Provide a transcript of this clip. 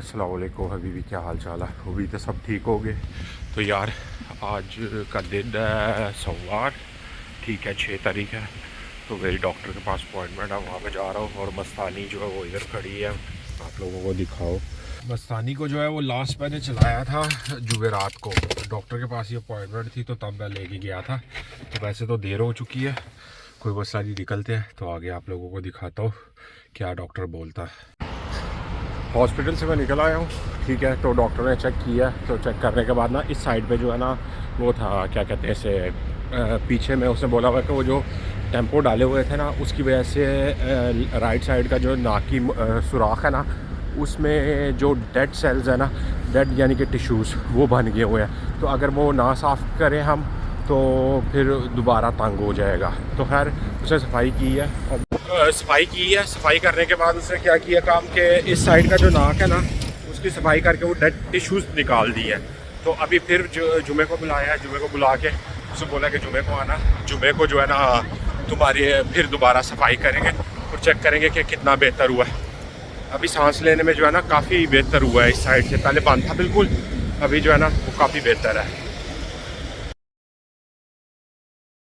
अस्सलाम वालेकुम हबीबी, क्या हाल चाल है। अभी तो सब ठीक हो गए। तो यार आज का दिन है सोमवार, ठीक है, 6 तारीख है। तो मेरी डॉक्टर के पास अपॉइंटमेंट है, वहाँ पे जा रहा हूँ। और मस्तानी जो है वो इधर खड़ी है, आप लोगों को दिखाओ। मस्तानी को जो है वो लास्ट मैंने चलाया था जुमेरात को। डॉक्टर के पास ही अपॉइंटमेंट थी तो तब मैं लेके गया था। तो वैसे तो देर हो चुकी है, कोई मसला नहीं, निकलते हैं। तो आगे आप लोगों को दिखाता हूँ क्या डॉक्टर बोलता है। हॉस्पिटल से मैं निकल आया हूँ, ठीक है। तो डॉक्टर ने चेक किया, तो चेक करने के बाद ना इस साइड पे जो है ना वो था, क्या कहते हैं इसे, पीछे में उसने बोला हुआ कि वो जो टेम्पो डाले हुए थे ना उसकी वजह से राइट साइड का जो नाक की सुराख है ना, उसमें जो डेड सेल्स है ना, डेड यानी कि टिश्यूज़, वो बन गए हुए हैं। तो अगर वो ना साफ़ करें हम तो फिर दोबारा तंग हो जाएगा। तो खैर उसने सफाई की है, और सफाई करने के बाद उसने क्या किया काम के इस साइड का जो नाक है ना उसकी सफाई करके वो डेड टिश्यूज़ निकाल दी है। तो अभी फिर जुमे को बुलाया है, जुमे को बुला के उसे बोला कि जुमे को आना, जुमे को जो है ना तुम्हारी फिर दोबारा सफाई करेंगे और चेक करेंगे कि कितना बेहतर हुआ है। अभी सांस लेने में जो है ना काफ़ी बेहतर हुआ है इस साइड से, पहले बंद था बिल्कुल, अभी जो है ना वो काफ़ी बेहतर है।